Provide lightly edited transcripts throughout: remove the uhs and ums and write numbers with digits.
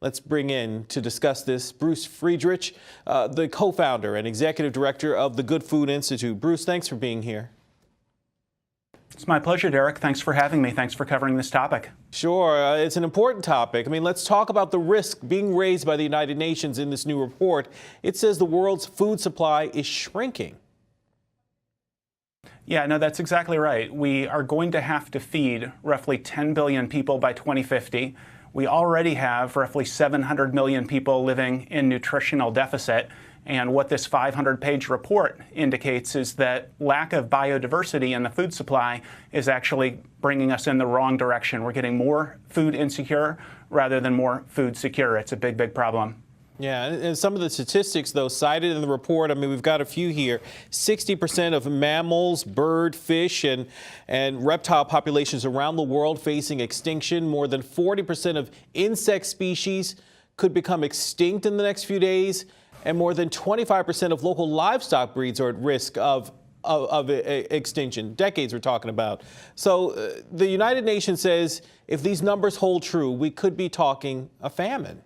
Let's bring in to discuss this Bruce Friedrich, the co-founder and executive director of the Good Food Institute. Bruce, thanks for being here. It's my pleasure, Derek. Thanks for having me. Thanks for covering this topic. Sure. It's an important topic. I mean, let's talk about the risk being raised by the United Nations in this new report. It says the world's food supply is shrinking. Yeah, no, that's exactly right. We are going to have to feed roughly 10 billion people by 2050. We already have roughly 700 million people living in nutritional deficit. And what this 500-page report indicates is that lack of biodiversity in the food supply is actually bringing us in the wrong direction. We're getting more food insecure rather than more food secure. It's a big, big problem. Yeah, and some of the statistics, though, cited in the report, I mean, we've got a few here. 60% of mammals, bird, fish, and reptile populations around the world facing extinction. More than 40% of insect species could become extinct in the next few days. And more than 25% of local livestock breeds are at risk of extinction. Decades we're talking about. So the United Nations says if these numbers hold true, we could be talking a famine.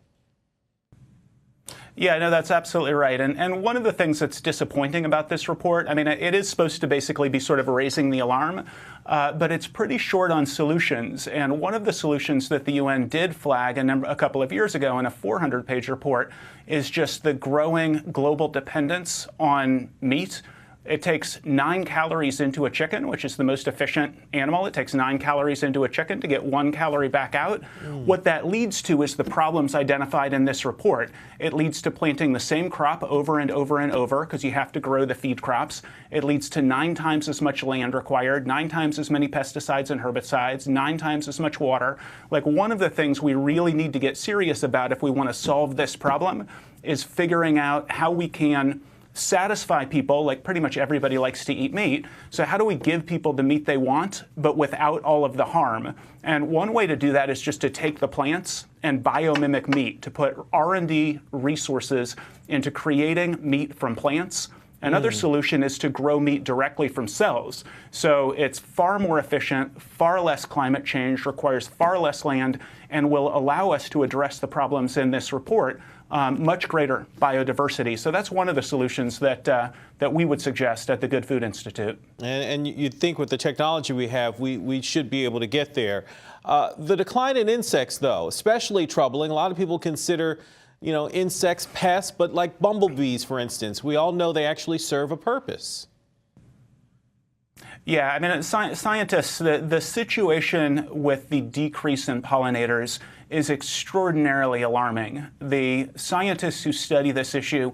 Yeah, no, that's absolutely right. And one of the things that's disappointing about this report, I mean, it is supposed to basically be sort of raising the alarm, but it's pretty short on solutions. And one of the solutions that the UN did flag a couple of years ago in a 400-page report is just the growing global dependence on meat. It takes 9 calories into a chicken, which is the most efficient animal. It takes 9 calories into a chicken to get 1 calorie back out. What that leads to is the problems identified in this report. It leads to planting the same crop over and over and over because you have to grow the feed crops. It leads to 9 times as much land required, 9 times as many pesticides and herbicides, 9 times as much water. Like, one of the things we really need to get serious about if we want to solve this problem is figuring out how we can satisfy people. Like, pretty much everybody likes to eat meat. So how do we give people the meat they want, but without all of the harm? And one way to do that is just to take the plants and biomimic meat, to put R&D resources into creating meat from plants. Another solution is to grow meat directly from cells. So it's far more efficient, far less climate change, requires far less land, and will allow us to address the problems in this report. Much greater biodiversity. So that's one of the solutions that we would suggest at the Good Food Institute. And you'd think with the technology we have, we should be able to get there. The decline in insects, though, especially troubling. A lot of people consider, insects pests, but like bumblebees, for instance, we all know they actually serve a purpose. Yeah, I mean, scientists, the situation with the decrease in pollinators is extraordinarily alarming. The scientists who study this issue,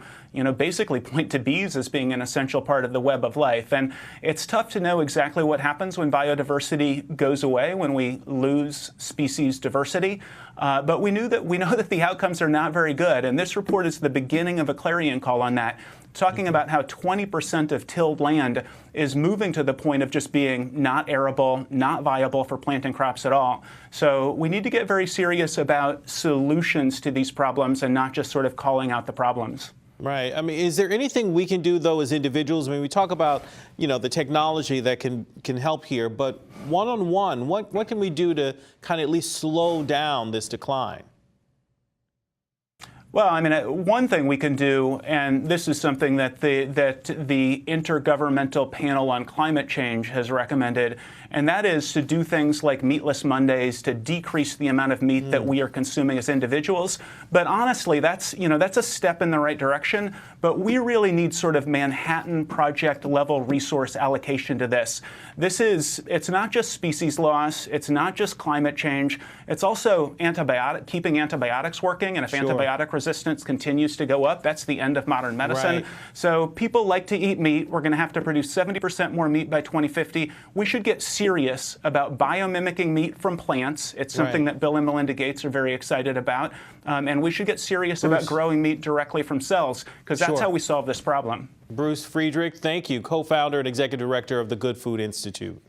basically point to bees as being an essential part of the web of life. And it's tough to know exactly what happens when biodiversity goes away, when we lose species diversity. But we know that the outcomes are not very good. And this report is the beginning of a clarion call on that, talking about how 20% of tilled land is moving to the point of just being not arable, not viable for planting crops at all. So we need to get very serious about solutions to these problems and not just sort of calling out the problems. Right. I mean, is there anything we can do, though, as individuals? I mean, we talk about, the technology that can help here, but one-on-one, what can we do to kind of at least slow down this decline? Well, I mean, one thing we can do, and this is something that the Intergovernmental Panel on Climate Change has recommended, and that is to do things like Meatless Mondays to decrease the amount of meat that we are consuming as individuals. But honestly, that's a step in the right direction. But we really need sort of Manhattan Project level resource allocation to this. It's not just species loss, it's not just climate change, it's also keeping antibiotics working. And if antibiotic resistance continues to go up, that's the end of modern medicine. Right. So people like to eat meat. We're going to have to produce 70% more meat by 2050. We should get serious about biomimicking meat from plants. It's something that Bill and Melinda Gates are very excited about. And we should get serious about growing meat directly from cells, because that's how we solve this problem. Bruce Friedrich, thank you, co-founder and executive director of the Good Food Institute.